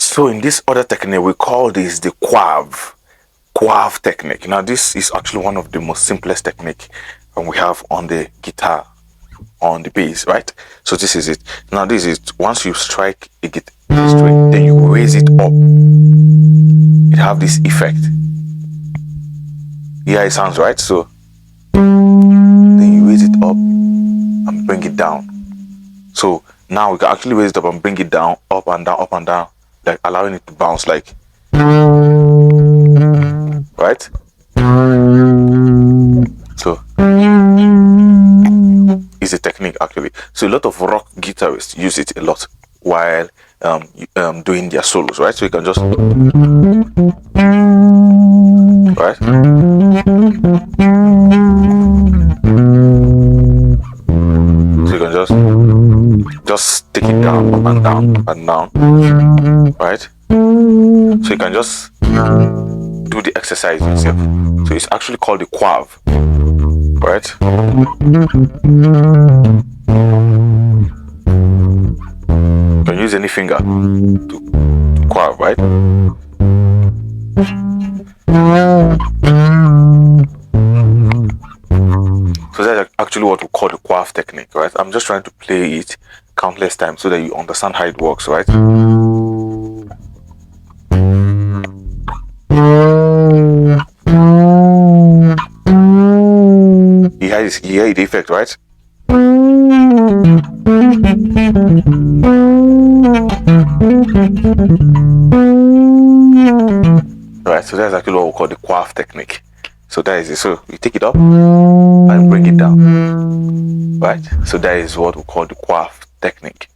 So in this other technique, we call this the quave technique. Now this is actually one of the most simplest technique we have on the guitar, on the bass, right? So this is it. Now this is once you strike a string, then you raise it up. It have this effect. Yeah, it sounds right. So then you raise it up and bring it down. So now we can actually raise it up and bring it down, up and down, up and down, like allowing it to bounce, like, right? So it's a technique actually. So a lot of rock guitarists use it a lot while doing their solos, right? So you can just, right? So you can just take it down, up and down, up and down, right? So you can just do the exercise yourself. So it's actually called the quave, right? You can use any finger to quave, right? So that's actually what we call the quave technique, right? I'm just trying to play it countless times so that you understand how it works, right? You hear the effect, right? Right, so that's actually what we call the quave technique. So that is it. So you take it up and bring it down, right? So that is what we call the quave technique.